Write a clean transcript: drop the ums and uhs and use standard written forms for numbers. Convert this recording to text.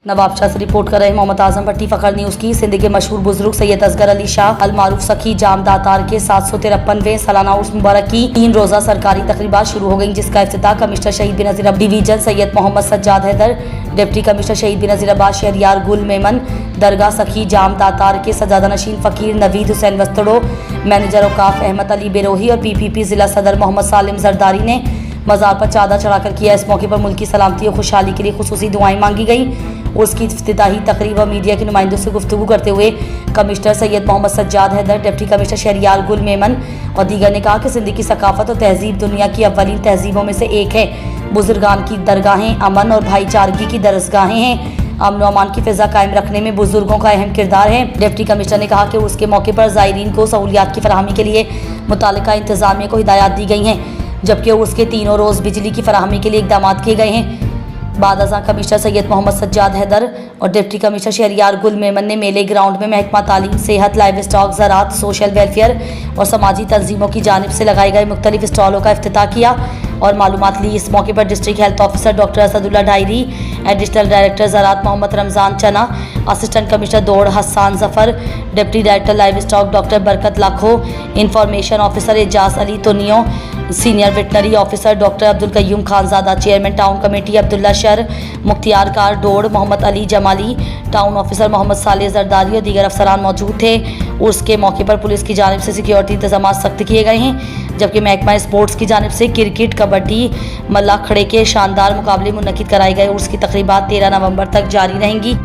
नवाब शाह से रिपोर्ट कर रहे मोहम्मद आजम भट्टी फखर न्यूज की। सिंध के मशहूर बुजुर्ग सैयद असगर अली शाह अल मारूफ सखी जाम दातार के 753वें सालाना उर्स मुबारक की 3 रोजा सरकारी तकरीबात शुरू हो गई, जिसका इफ्तिताह commissioner Shaheed Benazir division Syed Mohammad Sajjad Haider, deputy commissioner Shaheed Benazirabad Shahryar Gul Memon, दरगाह सखी जाम दातार के सजादा नशीन फ़कीर नवीद हुसैन वस्तड़ो, मैनेजर औकाफ अहमद अली बेरोही और PPP ज़िला सदर मोहम्मद सालिम जरदारी ने मज़ार पर चादर चढ़ाकर किया। इस मौके पर मुल्क की सलामती और खुशहाली के लिए खुसूसी दुआएं मांगी गई। उसकी इफ्तिताही तकरीब और मीडिया के नुमाइंदों से गुफ्तगू करते हुए commissioner Syed Mohammad Sajjad Haider, deputy commissioner Shahryar Gul Memon और दीगर ने कहा कि सिंध की सकाफत और तहजीब दुनिया की अव्वलीन तहजीबों में से एक है। बुजुर्गान की दरगाहें अमन और भाईचारगी की दरसगाहें हैं। अमन व अमान की फिजा कायम रखने में बुजुर्गों का अहम किरदार है। डिप्टी कमिश्नर ने कहा कि उसके मौके पर ज़ायरीन को सहूलियात की फराहमी के लिए मुतालिका इंतजामिया को हिदायत दी गई हैं, जबकि उसके तीनों रोज़ बिजली की फराहमी के लिए इकदाम किए गए हैं। बाद अज़ां कमिश्नर सैयद मोहम्मद सज्जाद हैदर और डिप्टी कमिश्नर शहरियार गुल मेमन ने मेले ग्राउंड में महकमा तालीम, सेहत, लाइव स्टॉक, ज़राअत, सोशल वेलफेयर और समाजी तंजीमों की जानिब से लगाए गए मुख्तलिफ स्टॉलों का इफ्तिताह किया और मालूमात ली। इस मौके पर district health officer doctor Asadullah डायरी, एडिशनल डायरेक्टर ज़राअत मोहम्मद रमज़ान चना, असिस्टेंट कमिश्नर दौड़ Hassan Zafar, deputy director livestock doctor Barkat Lakho, information officer Ejaz Ali Tunio, senior veterinary officer doctor Abdul Qayyum Khanzada, chairman town committee Abdullah Shar, मुख्तियार कार डोड़ मोहम्मद अली जमाली, टाउन ऑफिसर मोहम्मद साले जरदारी और दीगर अफसरान मौजूद थे। उसके मौके पर पुलिस की जानिब से सिक्योरिटी इंतजाम सख्त किए गए हैं, जबकि महकमा स्पोर्ट्स की जानिब से क्रिकेट, कबड्डी, मल्ला खड़े के शानदार मुकाबले मुनक्किद कराए गए। उसकी तकरीबात 13 नवंबर तक जारी रहेंगी।